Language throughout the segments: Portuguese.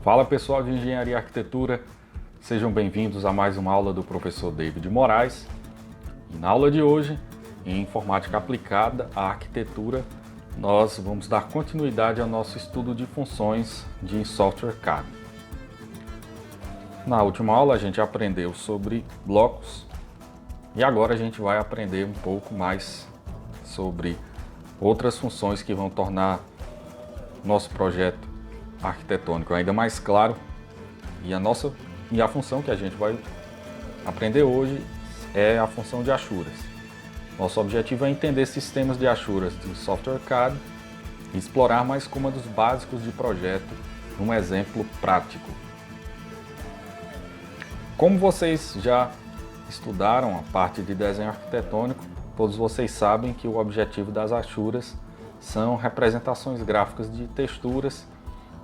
Fala pessoal de Engenharia e Arquitetura, sejam bem-vindos a mais uma aula do professor David Moraes. E na aula de hoje, em Informática Aplicada à Arquitetura, nós vamos dar continuidade ao nosso estudo de funções de software CAD. Na última aula a gente aprendeu sobre blocos e agora a gente vai aprender um pouco mais sobre outras funções que vão tornar nosso projeto arquitetônico ainda mais claro, e a função que a gente vai aprender hoje é a função de achuras. Nosso objetivo é entender sistemas de achuras de software CAD e explorar mais comandos básicos de projeto num exemplo prático. Como vocês já estudaram a parte de desenho arquitetônico, todos vocês sabem que o objetivo das achuras são representações gráficas de texturas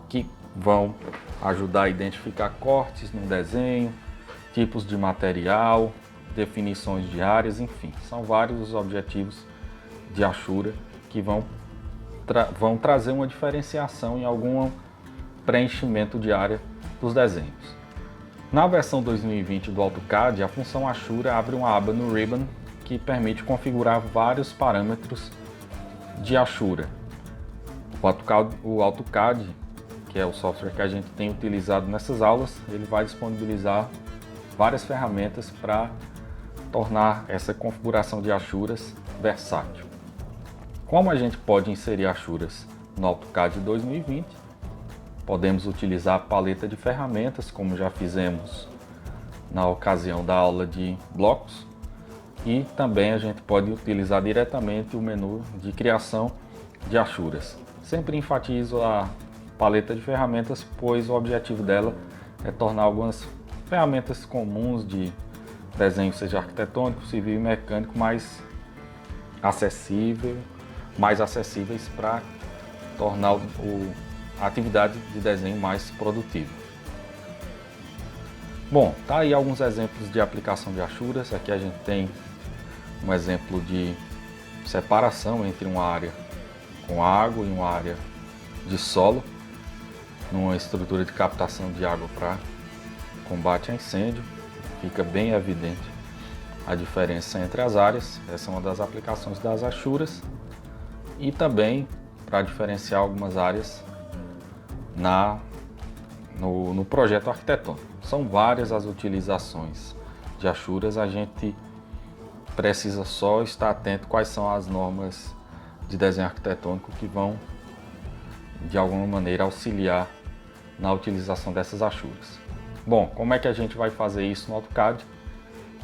que vão ajudar a identificar cortes no desenho, tipos de material, definições de áreas, enfim, são vários os objetivos de achura que vão trazer uma diferenciação em algum preenchimento de área dos desenhos. Na versão 2020 do AutoCAD, a função achura abre uma aba no Ribbon que permite configurar vários parâmetros de achura. O AutoCAD, que é o software que a gente tem utilizado nessas aulas, ele vai disponibilizar várias ferramentas para tornar essa configuração de achuras versátil. Como a gente pode inserir achuras no AutoCAD 2020? Podemos utilizar a paleta de ferramentas, como já fizemos na ocasião da aula de blocos, e também a gente pode utilizar diretamente o menu de criação de achuras. Sempre enfatizo a paleta de ferramentas, pois o objetivo dela é tornar algumas ferramentas comuns de desenho, seja arquitetônico, civil e mecânico, mais acessíveis para tornar a atividade de desenho mais produtiva. Bom, tá aí alguns exemplos de aplicação de achuras. Aqui a gente tem um exemplo de separação entre uma área com água e uma área de solo, numa estrutura de captação de água para combate a incêndio. Fica bem evidente a diferença entre as áreas. Essa é uma das aplicações das achuras, e também para diferenciar algumas áreas no projeto arquitetônico. São várias as utilizações de achuras, a gente precisa só estar atento quais são as normas de desenho arquitetônico que vão de alguma maneira auxiliar na utilização dessas achuras. Bom, como é que a gente vai fazer isso no AutoCAD?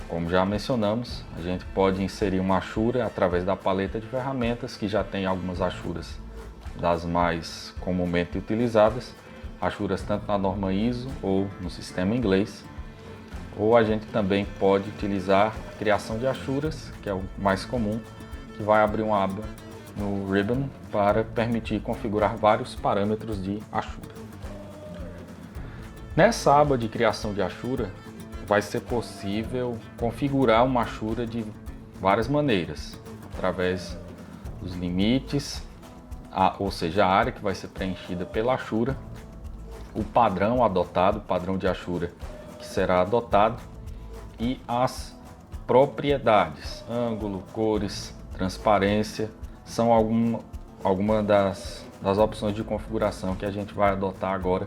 Como já mencionamos, a gente pode inserir uma achura através da paleta de ferramentas, que já tem algumas achuras das mais comumente utilizadas, achuras tanto na norma ISO ou no sistema inglês. Ou a gente também pode utilizar a criação de achuras, que é o mais comum, que vai abrir uma aba no Ribbon para permitir configurar vários parâmetros de achura. Nessa aba de criação de achura, vai ser possível configurar uma achura de várias maneiras, através dos limites, ou seja, a área que vai ser preenchida pela achura, o padrão adotado, o padrão de achura que será adotado, e as propriedades, ângulo, cores, transparência, são alguma das opções de configuração que a gente vai adotar agora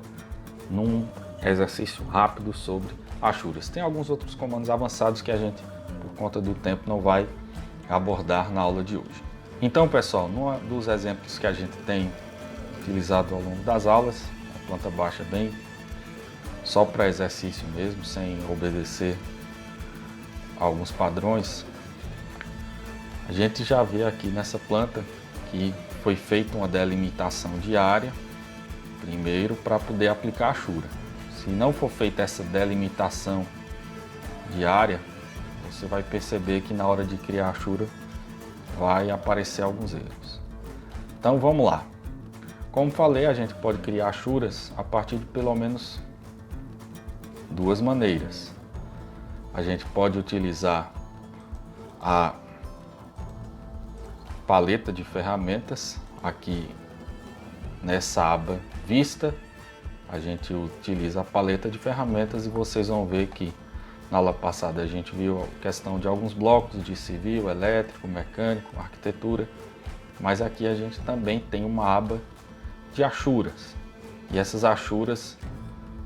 num exercício rápido sobre achuras. Tem alguns outros comandos avançados que a gente, por conta do tempo, não vai abordar na aula de hoje. Então, pessoal, um dos exemplos que a gente tem utilizado ao longo das aulas, a planta baixa bem só para exercício mesmo, sem obedecer a alguns padrões, a gente já vê aqui nessa planta que foi feita uma delimitação de área primeiro para poder aplicar a achura. Se não for feita essa delimitação de área, você vai perceber que na hora de criar a achura vai aparecer alguns erros. Então vamos lá. Como falei, a gente pode criar achuras a partir de pelo menos duas maneiras. A gente pode utilizar a paleta de ferramentas aqui nessa aba Vista. a gente utiliza a paleta de ferramentas e vocês vão ver que na aula passada a gente viu a questão de alguns blocos de civil, elétrico, mecânico, arquitetura, mas aqui a gente também tem uma aba de achuras. E essas achuras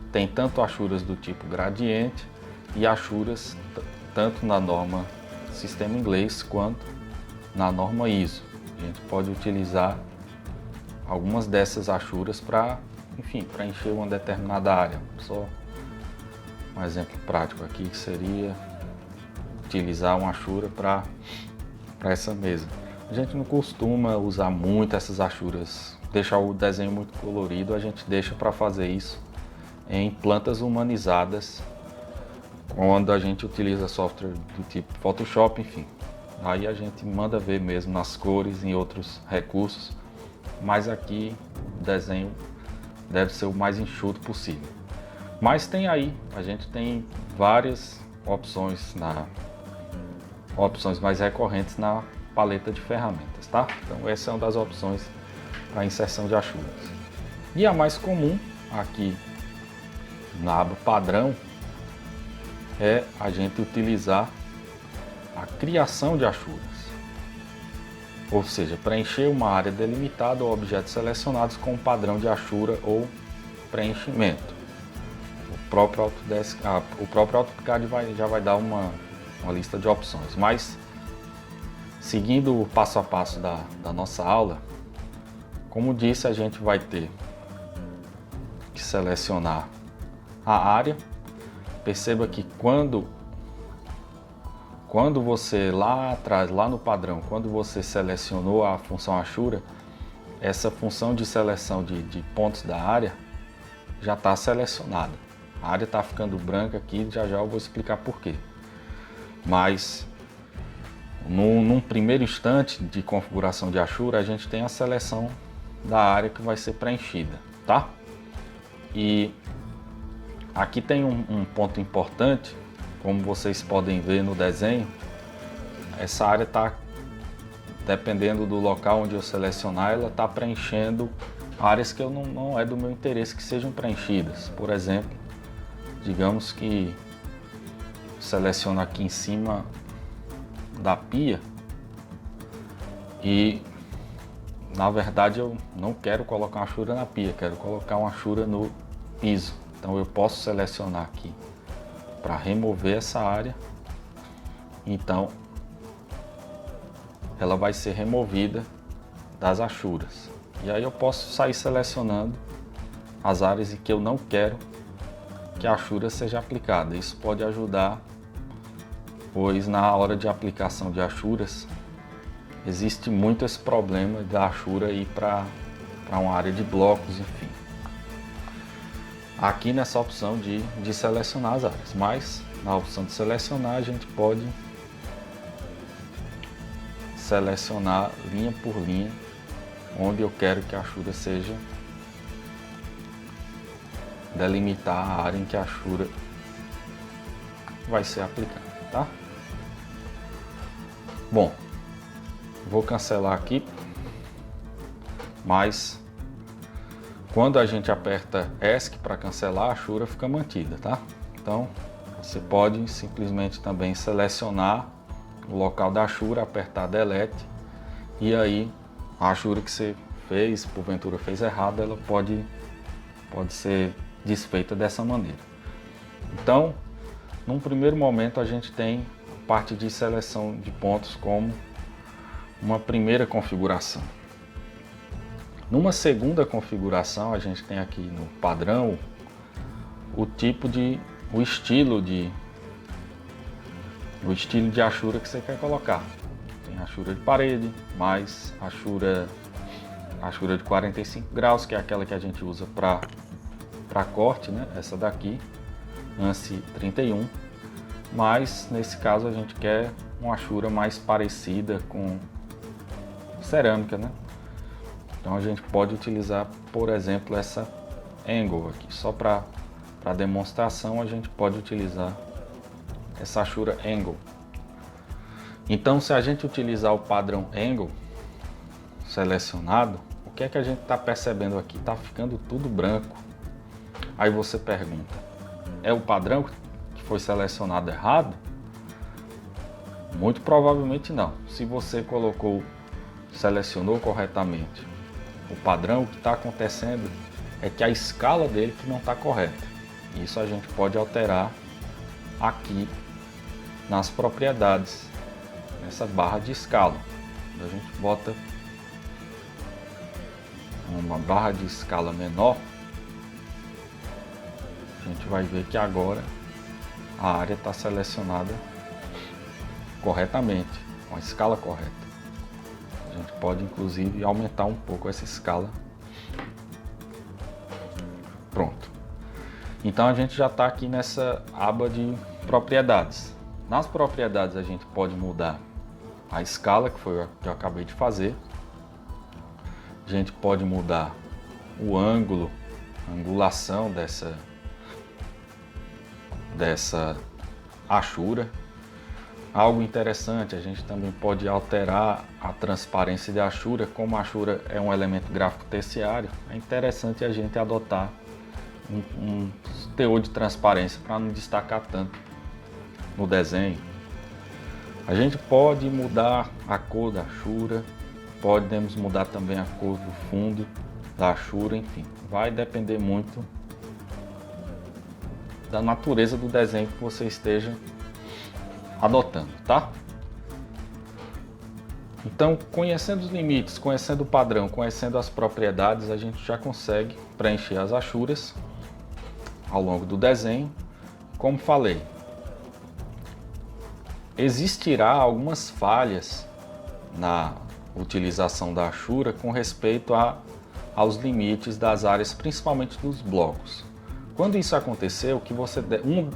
tem tanto achuras do tipo gradiente e achuras tanto na norma sistema inglês quanto na norma ISO. A gente pode utilizar algumas dessas achuras para, enfim, para encher uma determinada área. Só um exemplo prático aqui que seria utilizar uma achura para essa mesa. A gente não costuma usar muito essas achuras, deixar o desenho muito colorido, a gente deixa para fazer isso em plantas humanizadas, quando a gente utiliza software do tipo Photoshop, enfim. Aí a gente manda ver mesmo nas cores, em outros recursos, mas aqui o desenho deve ser o mais enxuto possível. Mas tem aí, a gente tem várias opções opções mais recorrentes na paleta de ferramentas, tá? Então essa é uma das opções para inserção de achuras. E a mais comum aqui na aba padrão é a gente utilizar a criação de achuras, ou seja, preencher uma área delimitada ou objetos selecionados com um padrão de achura ou preenchimento. O próprio AutoCAD já vai dar uma lista de opções, mas seguindo o passo a passo da nossa aula, como disse, a gente vai ter que selecionar a área. Perceba que quando você lá atrás, lá no padrão, quando você selecionou a função achura, essa função de seleção de pontos da área já está selecionada. A área está ficando branca aqui, já eu vou explicar por quê. Mas num primeiro instante de configuração de achura, a gente tem a seleção da área que vai ser preenchida, tá? E aqui tem um ponto importante, como vocês podem ver no desenho, essa área está, dependendo do local onde eu selecionar, ela está preenchendo áreas que não é do meu interesse que sejam preenchidas. Por exemplo, digamos que seleciono aqui em cima da pia e na verdade eu não quero colocar uma achura na pia, quero colocar uma achura no piso. Então eu posso selecionar aqui para remover essa área, então ela vai ser removida das achuras. E aí eu posso sair selecionando as áreas em que eu não quero que a achura seja aplicada. Isso pode ajudar, pois na hora de aplicação de achuras existe muito esse problema da achura ir para uma área de blocos, enfim. Aqui nessa opção de selecionar as áreas, mas na opção de selecionar a gente pode selecionar linha por linha onde eu quero que a achura seja, delimitar a área em que a achura vai ser aplicada, tá? Bom, vou cancelar aqui, mas quando a gente aperta ESC para cancelar, a achura fica mantida, tá? Então você pode simplesmente também selecionar o local da achura, apertar Delete e aí a achura que você fez, porventura fez errado, ela pode ser desfeita dessa maneira. Então, num primeiro momento a gente tem a parte de seleção de pontos como uma primeira configuração. Numa segunda configuração, a gente tem aqui no padrão o estilo de achura que você quer colocar. Tem achura de parede, mais achura de 45 graus, que é aquela que a gente usa para corte, né? Essa daqui, ANSI 31, mas nesse caso a gente quer uma achura mais parecida com cerâmica, né? Então a gente pode utilizar, por exemplo, essa angle aqui. Só para demonstração a gente pode utilizar essa achura angle. Então se a gente utilizar o padrão angle selecionado, o que é que a gente está percebendo aqui? Está ficando tudo branco. Aí você pergunta, é o padrão que foi selecionado errado? Muito provavelmente não. Se você selecionou corretamente o padrão, o que está acontecendo é que a escala dele que não está correta. Isso a gente pode alterar aqui nas propriedades, nessa barra de escala. Quando a gente bota uma barra de escala menor, a gente vai ver que agora a área está selecionada corretamente, com a escala correta. A gente pode inclusive aumentar um pouco essa escala. Pronto. Então a gente já está aqui nessa aba de propriedades. Nas propriedades a gente pode mudar a escala, que foi o que eu acabei de fazer. A gente pode mudar o ângulo, a angulação dessa achura. Algo interessante, a gente também pode alterar a transparência da achura. Como a achura é um elemento gráfico terciário, é interessante a gente adotar um teor de transparência para não destacar tanto no desenho. A gente pode mudar a cor da achura, podemos mudar também a cor do fundo da achura, enfim, vai depender muito da natureza do desenho que você esteja adotando, tá? Então, conhecendo os limites, conhecendo o padrão, conhecendo as propriedades, a gente já consegue preencher as achuras ao longo do desenho. Como falei, existirá algumas falhas na utilização da achura com respeito aos limites das áreas, principalmente dos blocos. Quando isso acontecer,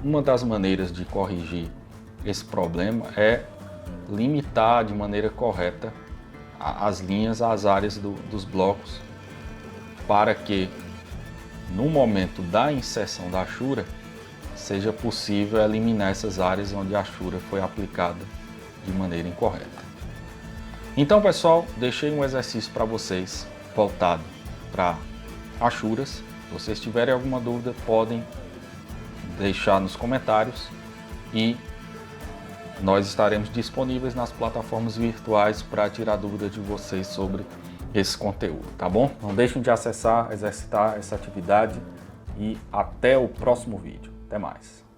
uma das maneiras de corrigir esse problema é limitar de maneira correta as linhas às áreas dos blocos, para que no momento da inserção da achura seja possível eliminar essas áreas onde a achura foi aplicada de maneira incorreta. Então, pessoal, deixei um exercício para vocês voltado para achuras. Se vocês tiverem alguma dúvida, podem deixar nos comentários e nós estaremos disponíveis nas plataformas virtuais para tirar dúvidas de vocês sobre esse conteúdo, tá bom? Não deixem de acessar, exercitar essa atividade e até o próximo vídeo. Até mais!